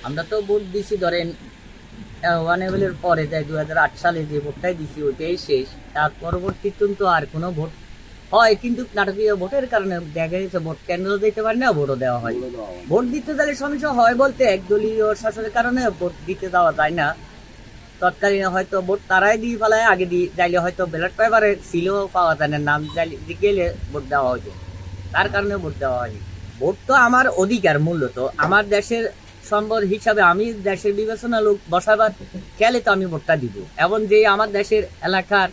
আমরা তো ভোট দিছি ধরেন ওয়ান এর পরে যাই 2008 সালে যে ভোটটাই দিছি ওইটাই শেষ। তার পরবর্তীতে তো আর কোনো ভোট হয়, কিন্তু নাটকীয় ভোটের কারণে দেখা গেছে ভোট কেন্দ্র দিতে পারে না, ভোটও দেওয়া হয়। ভোট দিতে গেলে সমস্যা হয় বলতে একদলীয় শাসনের কারণে ভোট দিতে যাওয়া যায় না। তৎকালীন হয়তো ভোট তারাই দিয়ে ফেলায়, আগে দিয়ে যাইলে হয়তো ব্যালট পেপারে ছিল পাওয়া যায় না, নাম গেলে ভোট দেওয়া হয়েছে, তার কারণে ভোট দেওয়া হয়নি। ভোট তো আমার অধিকার, মূলত আমার দেশের সম্পদ হিসাবে আমি দেশের বিবেচনা লোক বসাবার খেয়ালে তো আমি ভোটটা দিব। এবং যে আমার দেশের এলাকার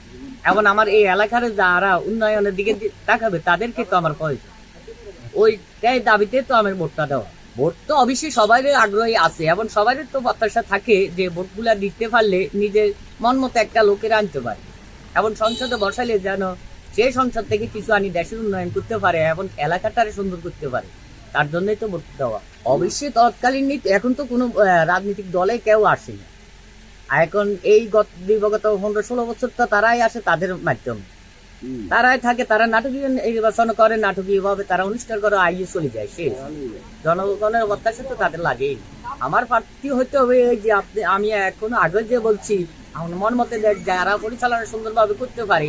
এবং আমার এই এলাকার যারা উন্নয়নের দিকে তাকাবে তাদেরকে তো আমার প্রয়োজন, ওইটাই দাবিতে তো আমার ভোটটা দেওয়া। ভোট তো অবশ্যই সবাই আগ্রহী আছে এবং সবাই তো প্রত্যাশা থাকে যে ভোটগুলা দিতে পারলে নিজের মন মতো একটা লোকের আনতে পারে এবং সংসদে বসালে যেন সেই সংসদ থেকে কিছু আনি দেশের উন্নয়ন করতে পারে এবং এলাকাটারে সুন্দর করতে পারে, তার জন্যই তো ভোট দেওয়া। অবশ্যই তৎকালীন নীতি, এখন তো কোনো রাজনৈতিক দলে কেউ আসেনি। আর এখন এই বিগত 15-16 বছর তো তারাই আসে, তাদের মাধ্যমে তারাই থাকে, তারা নাটকীয় নির্বাচন করে, নাটকীয় ভাবে তারা অনুষ্ঠান করে, আইয়ে চলে যায় শেষ। জনগণের প্রত্যাশা তো তাদের লাগেই। আমার প্রার্থী হতে হবে এই যে আমি এখন আগে যে বলছি, আমার মন মতে যারা পরিচালনা সুন্দরভাবে করতে পারে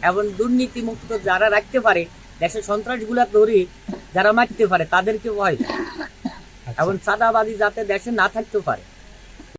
এবং দুর্নীতি মুক্ত যারা রাখতে পারে, দেশের সন্ত্রাসগুলা ধরে যারা মারতে পারে তাদেরকে ভয় এবং চাঁদাবাজি যাতে দেশে না থাকতে পারে।